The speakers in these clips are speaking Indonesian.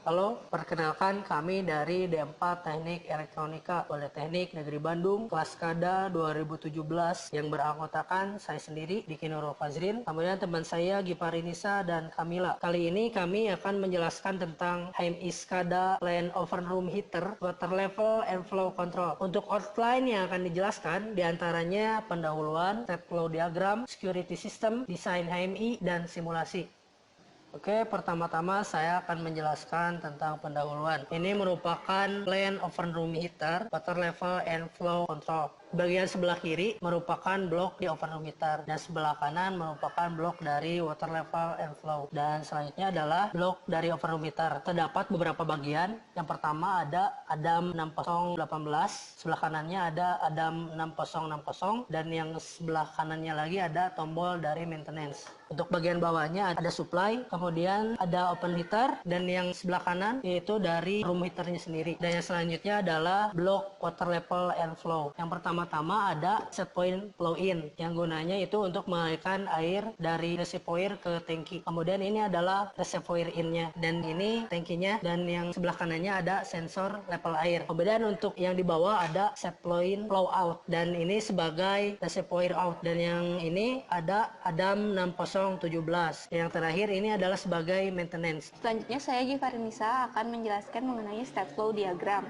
Halo, perkenalkan kami dari D4 Teknik Elektronika Politeknik Negeri Bandung, kelas KADA 2017 yang beranggotakan saya sendiri, Diki Nurul Fazrin, kemudian teman saya Giparinisa dan Kamila. Kali ini kami akan menjelaskan tentang HMI SCADA Land Oven Room Heater, Water Level and Flow Control. Untuk outline yang akan dijelaskan diantaranya pendahuluan, state flow diagram, security system, desain HMI, dan simulasi. Oke, pertama-tama saya akan menjelaskan tentang pendahuluan. Ini merupakan Land Oven Room Heater, Water Level and Flow Control. Bagian sebelah kiri merupakan blok di oven room heater dan sebelah kanan merupakan blok dari water level and flow. Dan selanjutnya adalah blok dari oven room heater. Terdapat beberapa bagian. Yang pertama ada Adam 6018, sebelah kanannya ada Adam 6060 dan yang sebelah kanannya lagi ada tombol dari maintenance. Untuk bagian bawahnya ada supply, kemudian ada open heater dan yang sebelah kanan yaitu dari room heaternya sendiri. Dan yang selanjutnya adalah blok water level and flow. Yang pertama ada set point flow in yang gunanya itu untuk mengalirkan air dari reservoir ke tangki. Kemudian ini adalah reservoir in-nya dan ini tangkinya, dan yang sebelah kanannya ada sensor level air. Kemudian untuk yang di bawah ada set point flow out dan ini sebagai reservoir out, dan yang ini ada Adam 6017. Yang terakhir ini adalah sebagai maintenance. Selanjutnya saya Gifarinisa akan menjelaskan mengenai state flow diagram.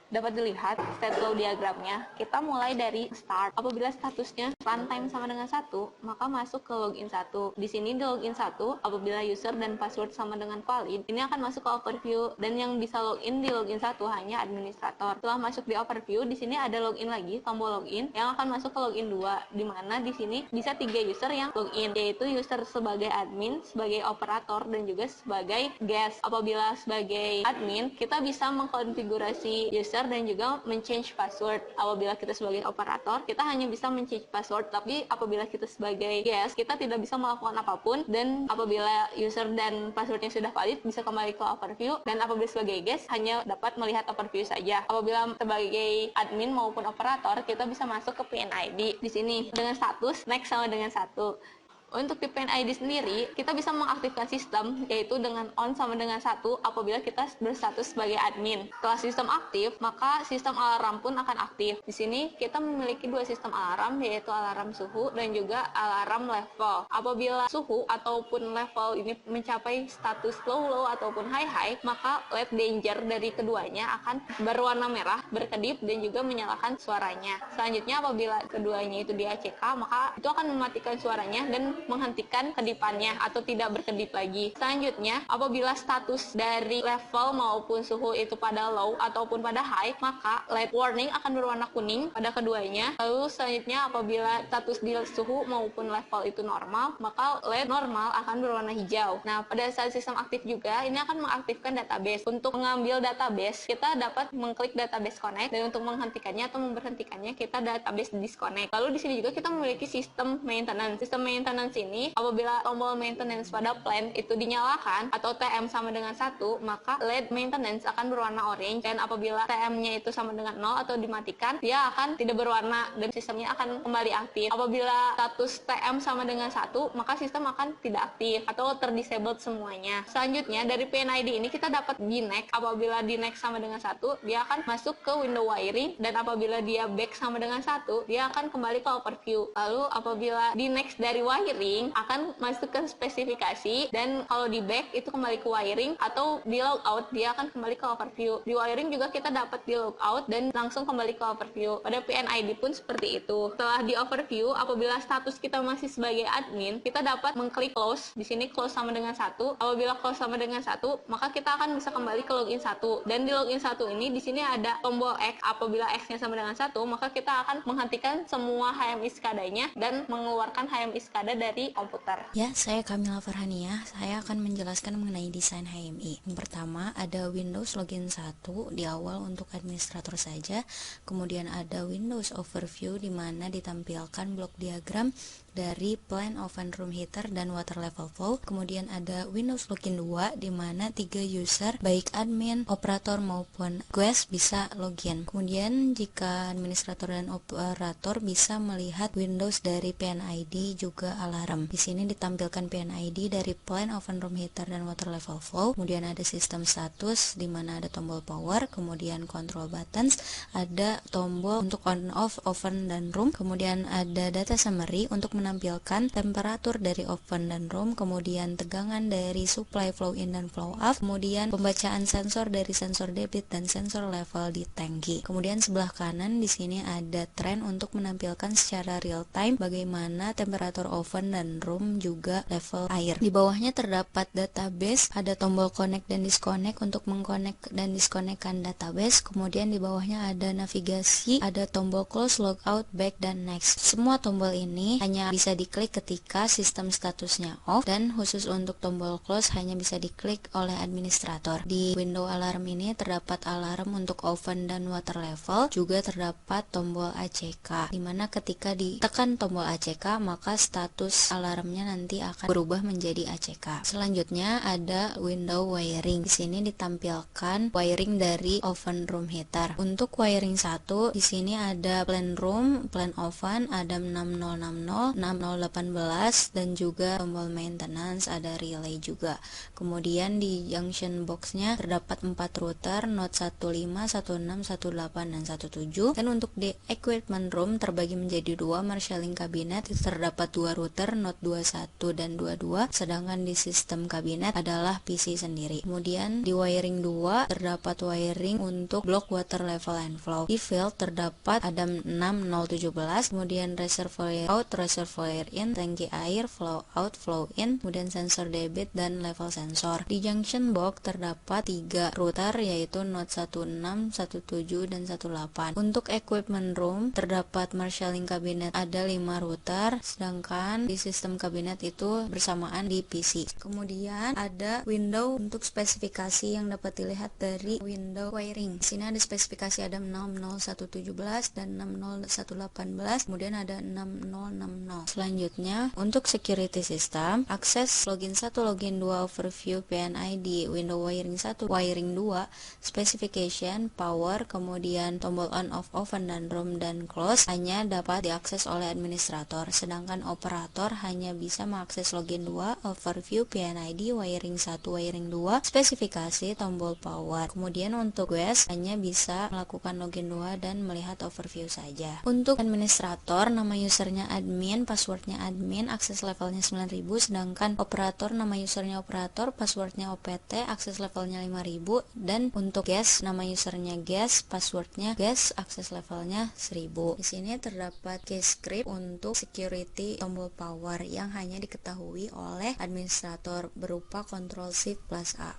Dapat dilihat state flow diagramnya, kita mulai dari start. Apabila statusnya runtime sama dengan 1, maka masuk ke login 1. Di sini di login 1, apabila user dan password sama dengan valid, ini akan masuk ke overview, dan yang bisa login di login 1 hanya administrator. Setelah masuk di overview, di sini ada login lagi, tombol login yang akan masuk ke login 2, di mana di sini bisa 3 user yang login, yaitu user sebagai admin, sebagai operator, dan juga sebagai guest. Apabila sebagai admin, kita bisa mengkonfigurasi user dan juga men-change password. Apabila kita sebagai operator, kita hanya bisa men-change password, tapi apabila kita sebagai guest, kita tidak bisa melakukan apapun, dan apabila user dan passwordnya sudah valid, bisa kembali ke overview, dan apabila sebagai guest, hanya dapat melihat overview saja. Apabila sebagai admin maupun operator, kita bisa masuk ke PNID. Di sini, dengan status, next sama dengan 1. Untuk di PNID sendiri, kita bisa mengaktifkan sistem, yaitu dengan on sama dengan 1 apabila kita berstatus sebagai admin. Setelah sistem aktif, maka sistem alarm pun akan aktif. Di sini kita memiliki 2 sistem alarm, yaitu alarm suhu dan juga alarm level. Apabila suhu ataupun level ini mencapai status low ataupun high, maka LED danger dari keduanya akan berwarna merah, berkedip, dan juga menyalakan suaranya. Selanjutnya, apabila keduanya itu di ACK, maka itu akan mematikan suaranya dan menghentikan kedipannya atau tidak berkedip lagi. Selanjutnya, apabila status dari level maupun suhu itu pada low ataupun pada high, maka LED warning akan berwarna kuning pada keduanya. Lalu selanjutnya, apabila status di suhu maupun level itu normal, maka LED normal akan berwarna hijau. Nah, pada saat sistem aktif juga, ini akan mengaktifkan database. Untuk mengambil database, kita dapat mengklik database connect, dan untuk menghentikannya atau memberhentikannya, kita database disconnect. Lalu di sini juga kita memiliki sistem maintenance. Sistem maintenance ini, apabila tombol maintenance pada plan itu dinyalakan atau TM sama dengan 1, maka LED maintenance akan berwarna orange, dan apabila TM-nya itu sama dengan 0 atau dimatikan, dia akan tidak berwarna dan sistemnya akan kembali aktif. Apabila status TM sama dengan 1, maka sistem akan tidak aktif atau terdisabled semuanya. Selanjutnya, dari PNID ini kita dapat DNAC. Apabila DNAC sama dengan 1, dia akan masuk ke window wiring, dan apabila dia back sama dengan 1, dia akan kembali ke overview. Lalu apabila DNAC dari wiring akan masuk ke spesifikasi, dan kalau di back itu kembali ke wiring, atau di logout dia akan kembali ke overview. Di wiring juga kita dapat di logout dan langsung kembali ke overview. Pada PNID pun seperti itu. Setelah di overview, apabila status kita masih sebagai admin, kita dapat mengklik close. Di sini close sama dengan 1. Apabila close sama dengan 1, maka kita akan bisa kembali ke login 1. Dan di login 1 ini, di sini ada tombol X. Apabila X-nya sama dengan 1, maka kita akan menghentikan semua HMI SCADA-nya dan mengeluarkan HMI SCADA dari komputer. Ya, saya Kamila Farhania. Saya akan menjelaskan mengenai desain HMI. Yang pertama, ada Windows Login 1 di awal untuk administrator saja. Kemudian ada Windows Overview di mana ditampilkan blok diagram dari Plan Oven Room Heater dan Water Level Flow. Kemudian ada Windows Login 2 di mana 3 user baik admin, operator maupun guest bisa login. Kemudian jika administrator dan operator bisa melihat Windows dari PNID juga alarm. Di sini ditampilkan PNID dari Plan Oven Room Heater dan Water Level Flow. Kemudian ada sistem status di mana ada tombol power, kemudian control buttons, ada tombol untuk on off oven dan room, kemudian ada data summary untuk menampilkan temperatur dari oven dan room, kemudian tegangan dari supply flow in dan flow out, kemudian pembacaan sensor dari sensor debit dan sensor level di tangki. Kemudian sebelah kanan di sini ada tren untuk menampilkan secara real time bagaimana temperatur oven dan room juga level air. Di bawahnya terdapat database, ada tombol connect dan disconnect untuk mengconnect dan disconnectkan database. Kemudian di bawahnya ada navigasi, ada tombol close, logout, back, dan next. Semua tombol ini hanya bisa diklik ketika sistem statusnya off, dan khusus untuk tombol close hanya bisa diklik oleh administrator. Di window alarm ini terdapat alarm untuk oven dan water level, juga terdapat tombol ACK, dimana ketika ditekan tombol ACK maka status alarmnya nanti akan berubah menjadi ACK. Selanjutnya ada window wiring. Di sini ditampilkan wiring dari oven room heater. Untuk wiring 1 di sini ada plan room, plan oven, ada 6060, 6018, dan juga tombol maintenance, ada relay juga. Kemudian di junction boxnya terdapat 4 router, node 15, 16, 18, dan 17. Dan untuk di equipment room terbagi menjadi 2 marshalling cabinet, terdapat 2 router, node 21 dan 22, sedangkan di sistem kabinet adalah PC sendiri. Kemudian di wiring 2 terdapat wiring untuk block water level and flow. Di field terdapat ada 6017, kemudian reservoir out, reservoir in, tangki air, flow out, flow in, kemudian sensor debit dan level sensor. Di junction box terdapat 3 router yaitu node 16, 17, dan 18. Untuk equipment room terdapat marshalling cabinet ada 5 router, sedangkan di sistem kabinet itu bersamaan di PC. Kemudian ada window untuk spesifikasi yang dapat dilihat dari window wiring. Di sini ada spesifikasi ada 60117 dan 60118, kemudian ada 6060. Selanjutnya untuk security system, akses login 1, login 2, overview PNID, window wiring 1, wiring 2, specification, power, kemudian tombol on off oven dan room dan close hanya dapat diakses oleh administrator, sedangkan operator hanya bisa mengakses login 2, overview PNID, wiring 1, wiring 2, spesifikasi, tombol power. Kemudian untuk guest hanya bisa melakukan login 2 dan melihat overview saja. Untuk administrator, nama usernya admin, passwordnya admin, akses levelnya 9000, sedangkan operator nama usernya operator, passwordnya OPT, akses levelnya 5000, dan untuk guest nama usernya guest, passwordnya guest, akses levelnya 1000. Di sini terdapat case script untuk security tombol power yang hanya diketahui oleh administrator berupa Ctrl Shift plus A.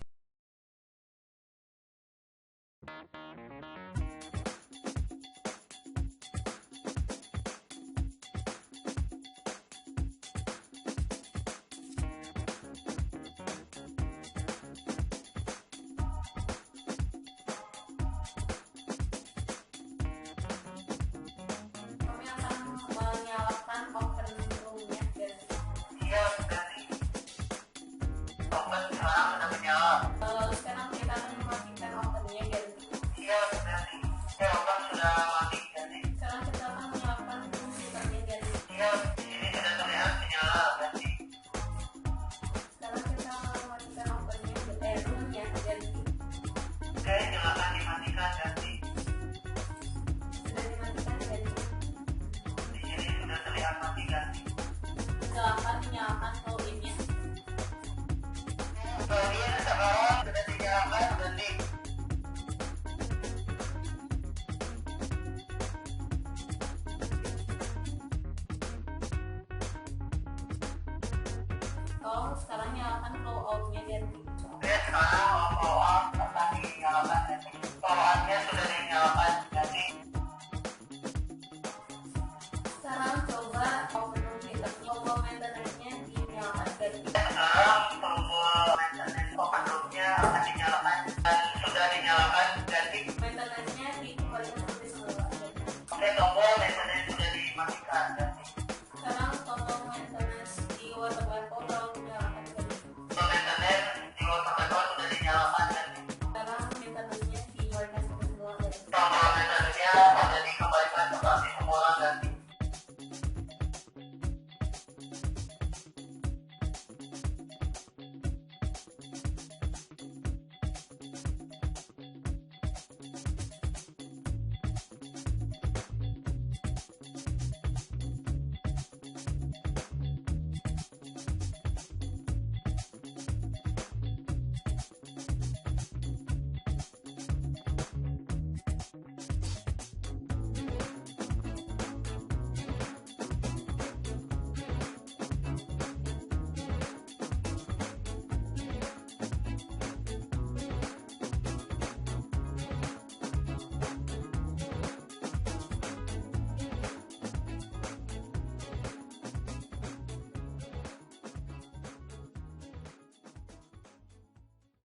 Sekarang kita akan mematikan ovennya dan sekarang kita akan menyalakan komputernya dan sekarang kita akan mematikan ovennya roomnya dan sudah dimatikan dan silakan menyalakan flow in-nya. Tolong sekarang nyalakan flow out-nya dan